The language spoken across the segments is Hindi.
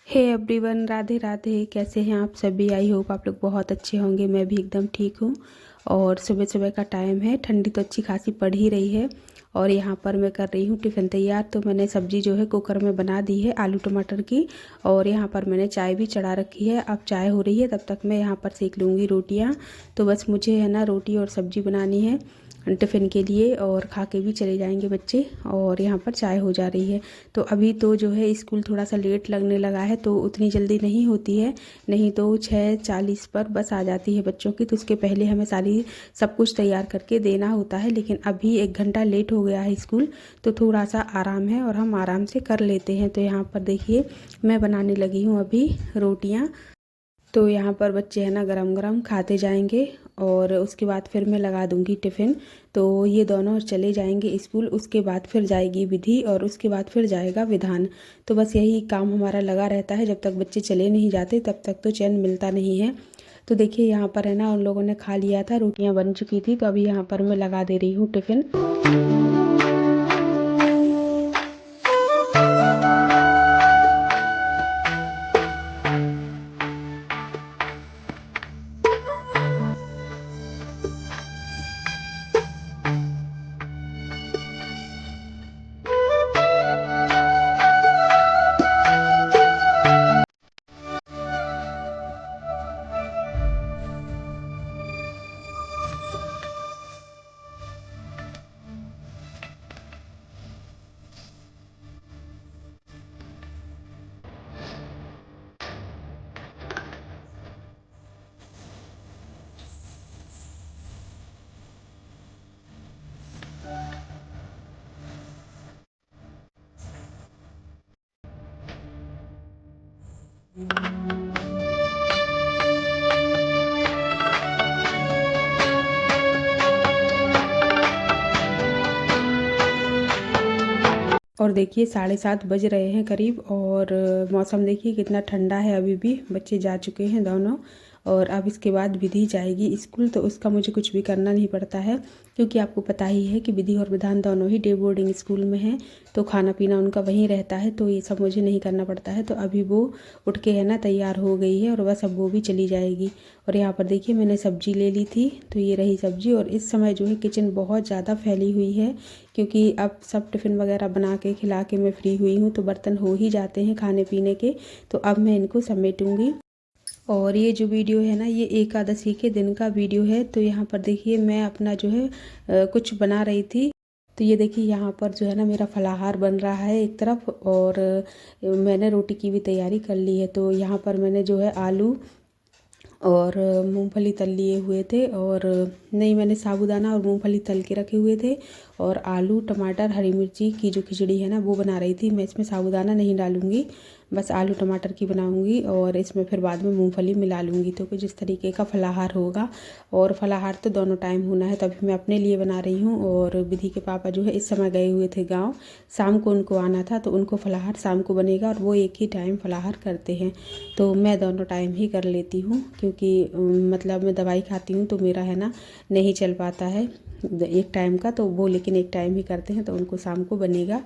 Hey everyone, Radhe Radhe. कैसे हैं आप सभी? आई होप आप लोग बहुत अच्छे होंगे। मैं भी एकदम ठीक हूँ। और सुबह सुबह का टाइम है, ठंडी तो अच्छी खासी पड़ ही रही है। और यहाँ पर मैं कर रही हूँ टिफ़िन तैयार। तो मैंने सब्ज़ी जो है कुकर में बना दी है आलू टमाटर की। और यहाँ पर मैंने चाय भी चढ़ा रखी है। अब चाय हो रही है, तब तक मैं यहाँ पर सेक लूँगी रोटियाँ। तो बस मुझे है ना रोटी और सब्ज़ी बनानी है टिफ़िन के लिए, और खा के भी चले जाएंगे बच्चे। और यहाँ पर चाय हो जा रही है। तो अभी तो जो है स्कूल थोड़ा सा लेट लगने लगा है, तो उतनी जल्दी नहीं होती है। नहीं तो 6:40 पर बस आ जाती है बच्चों की, तो उसके पहले हमें सारी सब कुछ तैयार करके देना होता है। लेकिन अभी 1 घंटा लेट हो गया है स्कूल, तो थोड़ा सा आराम है और हम आराम से कर लेते हैं। तो यहाँ पर देखिए मैं बनाने लगी हूँ अभी रोटियाँ। तो यहाँ पर बच्चे हैं ना गरम गरम खाते जाएंगे, और उसके बाद फिर मैं लगा दूंगी टिफ़िन। तो ये दोनों चले जाएंगे स्कूल, उसके बाद फिर जाएगी विधि, और उसके बाद फिर जाएगा विधान। तो बस यही काम हमारा लगा रहता है। जब तक बच्चे चले नहीं जाते तब तक तो चैन मिलता नहीं है। तो देखिए यहाँ पर है ना उन लोगों ने खा लिया था, रोटियाँ बन चुकी थी। तो अभी यहाँ पर मैं लगा दे रही हूँ टिफ़िन। और देखिए 7:30 बज रहे हैं करीब, और मौसम देखिए कितना ठंडा है। अभी भी बच्चे जा चुके हैं दोनों। और अब इसके बाद विधि जाएगी स्कूल, तो उसका मुझे कुछ भी करना नहीं पड़ता है, क्योंकि आपको पता ही है कि विधि और विधान दोनों ही डे बोर्डिंग स्कूल में हैं। तो खाना पीना उनका वहीं रहता है, तो ये सब मुझे नहीं करना पड़ता है। तो अभी वो उठ के है ना तैयार हो गई है, और बस अब वो भी चली जाएगी। और यहाँ पर देखिए मैंने सब्जी ले ली थी, तो ये रही सब्जी। और इस समय जो है किचन बहुत ज़्यादा फैली हुई है, क्योंकि अब सब टिफ़िन वगैरह बना के खिला के मैं फ्री हुई हूँ, तो बर्तन हो ही जाते हैं खाने पीने के। तो अब मैं इनको समेटूंगी। और ये जो वीडियो है ना, ये एकादशी के दिन का वीडियो है। तो यहाँ पर देखिए मैं अपना जो है कुछ बना रही थी। तो ये देखिए यहाँ पर जो है ना मेरा फलाहार बन रहा है एक तरफ, और मैंने रोटी की भी तैयारी कर ली है। तो यहाँ पर मैंने जो है आलू और मूंगफली तल लिए हुए थे, और नहीं, मैंने साबूदाना और मूंगफली तल के रखे हुए थे। और आलू टमाटर हरी मिर्ची की जो खिचड़ी है ना वो बना रही थी मैं। इसमें साबूदाना नहीं डालूंगी, बस आलू टमाटर की बनाऊंगी, और इसमें फिर बाद में मूंगफली मिला लूँगी। तो कुछ इस तरीके का फलाहार होगा। और फलाहार तो दोनों टाइम होना है, तभी मैं अपने लिए बना रही हूँ। और विधि के पापा जो है इस समय गए हुए थे गाँव, शाम को उनको आना था, तो उनको फलाहार शाम को बनेगा, और वो एक ही टाइम फलाहार करते हैं। तो मैं दोनों टाइम ही कर लेती हूँ, क्योंकि मतलब मैं दवाई खाती हूँ, तो मेरा है ना नहीं चल पाता है एक टाइम का। तो वो लेकिन एक टाइम ही करते हैं, तो उनको शाम को बनेगा।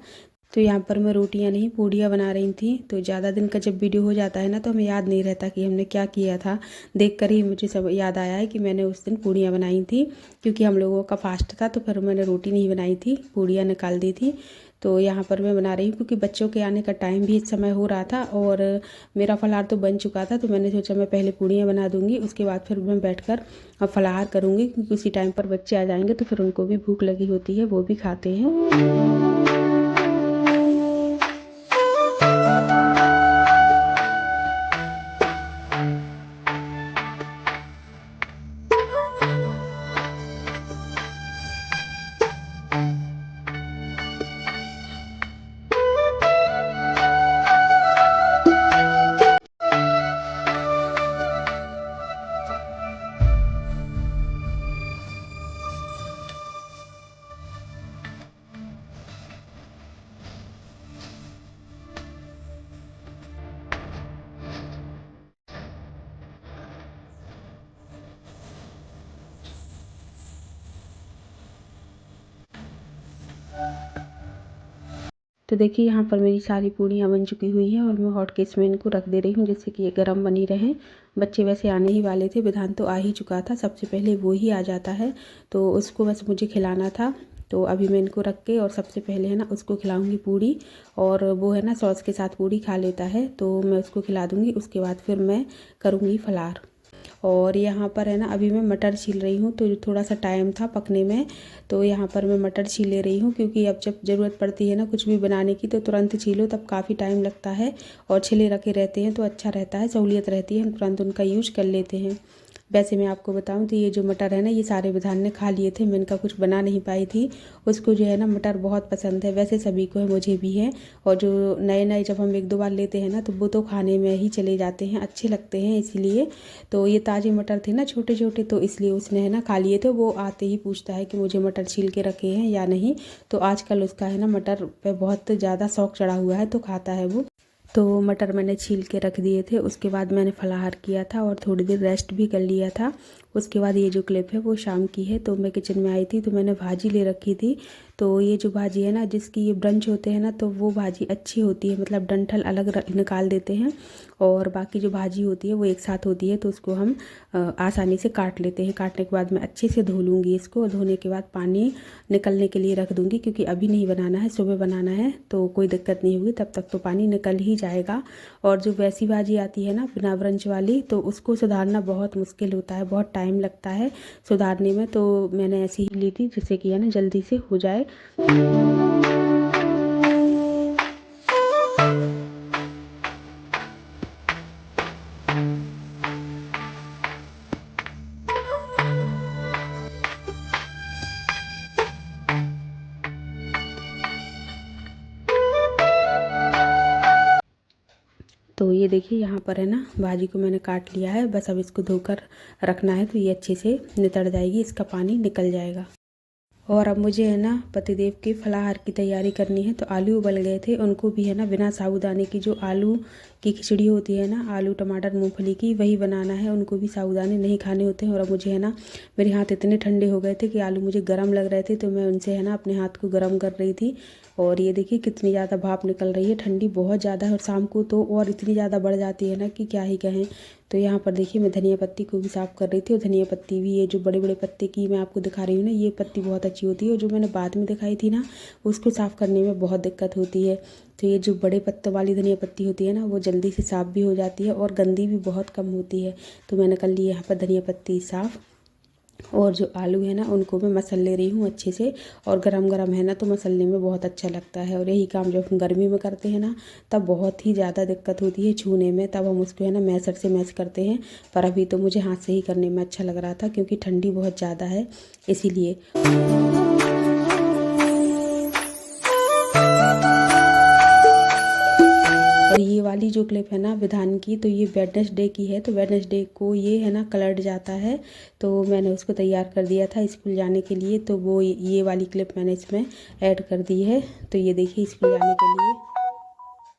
तो यहाँ पर मैं रोटियाँ नहीं पूड़ियाँ बना रही थी। तो ज़्यादा दिन का जब वीडियो हो जाता है ना, तो हमें याद नहीं रहता कि हमने क्या किया था। देख कर ही मुझे सब याद आया है कि मैंने उस दिन पूड़ियाँ बनाई थी, क्योंकि हम लोगों का फास्ट था। तो फिर मैंने रोटी नहीं बनाई थी, पूड़ियाँ निकाल दी थी। तो यहाँ पर मैं बना रही हूँ, क्योंकि बच्चों के आने का टाइम भी इस समय हो रहा था, और मेरा फलाहार तो बन चुका था। तो मैंने सोचा मैं पहले पूड़ियाँ बना दूँगी, उसके बाद फिर मैं बैठकर अब फलाहार करूँगी, क्योंकि उसी टाइम पर बच्चे आ जाएंगे, तो फिर उनको भी भूख लगी होती है, वो भी खाते हैं। तो देखिए यहाँ पर मेरी सारी पूड़ियाँ बन चुकी हुई हैं और मैं हॉट केस में इनको रख दे रही हूँ जिससे कि ये गर्म बनी रहें। बच्चे वैसे आने ही वाले थे, विधान तो आ ही चुका था, सबसे पहले वो ही आ जाता है तो उसको बस मुझे खिलाना था। तो अभी मैं इनको रख के और सबसे पहले है ना उसको खिलाऊंगी पूड़ी, और वो है ना सॉस के साथ पूड़ी खा लेता है तो मैं उसको खिला दूँगी। उसके बाद फिर मैं करूँगी फलार। और यहाँ पर है ना अभी मैं मटर छील रही हूँ, तो जो थोड़ा सा टाइम था पकने में, तो यहाँ पर मैं मटर छील ले रही हूँ क्योंकि अब जब ज़रूरत पड़ती है ना कुछ भी बनाने की तो तुरंत छीलो, तब काफ़ी टाइम लगता है और छिले रखे रहते हैं तो अच्छा रहता है, सहूलियत रहती है, हम तुरंत उनका यूज कर लेते हैं। वैसे मैं आपको बताऊं तो ये जो मटर है ना ये सारे विधान ने खा लिए थे, मैं इनका कुछ बना नहीं पाई थी। उसको जो है ना मटर बहुत पसंद है, वैसे सभी को है, मुझे भी है। और जो नए नए जब हम 1-2 बार लेते हैं ना तो वो तो खाने में ही चले जाते हैं, अच्छे लगते हैं इसीलिए। तो ये ताज़े मटर थे ना छोटे छोटे, तो इसलिए उसने है ना खा लिए थे। वो आते ही पूछता है कि मुझे मटर छील के रखे हैं या नहीं। तो आजकल उसका है ना मटर पे बहुत ज़्यादा शौक चढ़ा हुआ है तो खाता है वो। तो मटर मैंने छील के रख दिए थे, उसके बाद मैंने फलाहार किया था और थोड़ी देर रेस्ट भी कर लिया था। उसके बाद ये जो क्लिप है वो शाम की है, तो मैं किचन में आई थी तो मैंने भाजी ले रखी थी। तो ये जो भाजी है ना जिसकी ये ब्रंच होते हैं ना तो वो भाजी अच्छी होती है, मतलब डंठल अलग निकाल देते हैं और बाकी जो भाजी होती है वो एक साथ होती है, तो उसको हम आसानी से काट लेते हैं। काटने के बाद मैं अच्छे से धो लूँगी इसको, धोने के बाद पानी निकलने के लिए रख दूँगी क्योंकि अभी नहीं बनाना है, सुबह बनाना है तो कोई दिक्कत नहीं होगी, तब तक तो पानी निकल ही जाएगा। और जो वैसी भाजी आती है ना बिना ब्रंच वाली, तो उसको सुधारना बहुत मुश्किल होता है, बहुत टाइम लगता है सुधारने में। तो मैंने ऐसी ही ली थी जिससे कि है ना जल्दी से हो जाए। तो ये देखिए यहाँ पर है ना भाजी को मैंने काट लिया है, बस अब इसको धोकर रखना है तो ये अच्छे से नितड़ जाएगी, इसका पानी निकल जाएगा। और अब मुझे है ना पतिदेव के फलाहार की तैयारी करनी है। तो आलू उबल गए थे, उनको भी है ना बिना साबूदाने की जो आलू की खिचड़ी होती है ना, आलू टमाटर मूंगफली की, वही बनाना है। उनको भी साबूदाने नहीं खाने होते हैं। और अब मुझे है ना मेरे हाथ इतने ठंडे हो गए थे कि आलू मुझे गर्म लग रहे थे, तो मैं उनसे है ना अपने हाथ को गर्म कर रही थी। और ये देखिए कितनी ज़्यादा भाप निकल रही है, ठंडी बहुत ज़्यादा है और शाम को तो और इतनी ज़्यादा बढ़ जाती है ना कि क्या ही कहें। तो यहाँ पर देखिए मैं धनिया पत्ती को भी साफ़ कर रही थी, और धनिया पत्ती भी ये जो बड़े बड़े पत्ते की मैं आपको दिखा रही हूँ ना, ये पत्ती बहुत अच्छी होती है। और जो मैंने बाद में दिखाई थी ना उसको साफ़ करने में बहुत दिक्कत होती है। तो ये जो बड़े पत्तों वाली धनिया पत्ती होती है ना वो जल्दी से साफ़ भी हो जाती है और गंदी भी बहुत कम होती है। तो मैंने कर ली यहाँ पर धनिया पत्ती साफ़। और जो आलू है ना उनको मैं मसल ले रही हूँ अच्छे से, और गरम गरम है ना तो मसलने में बहुत अच्छा लगता है। और यही काम जब हम गर्मी में करते हैं ना तब बहुत ही ज़्यादा दिक्कत होती है छूने में, तब हम उसको है ना मैसर से मैश करते हैं। पर अभी तो मुझे हाथ से ही करने में अच्छा लग रहा था क्योंकि ठंडी बहुत ज़्यादा है इसीलिए। और ये वाली जो क्लिप है ना विधान की, तो ये वेडनेसडे की है, तो वेडनेसडे को ये है ना कलर्ड जाता है, तो मैंने उसको तैयार कर दिया था स्कूल जाने के लिए। तो वो ये वाली क्लिप मैंने इसमें ऐड कर दी है। तो ये देखिए स्कूल जाने के लिए,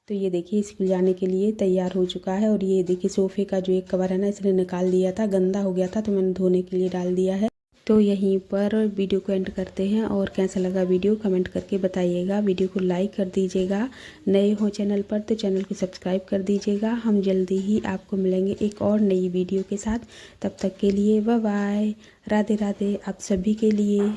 तो ये देखिए स्कूल जाने के लिए तैयार हो चुका है। और ये देखिए सोफ़े का जो एक कवर है ना इसने निकाल दिया था, गंदा हो गया था तो मैंने धोने के लिए डाल दिया है। तो यहीं पर वीडियो को एंड करते हैं, और कैसा लगा वीडियो कमेंट करके बताइएगा। वीडियो को लाइक कर दीजिएगा, नए हो चैनल पर तो चैनल को सब्सक्राइब कर दीजिएगा। हम जल्दी ही आपको मिलेंगे एक और नई वीडियो के साथ, तब तक के लिए बाय बाय, राधे राधे आप सभी के लिए।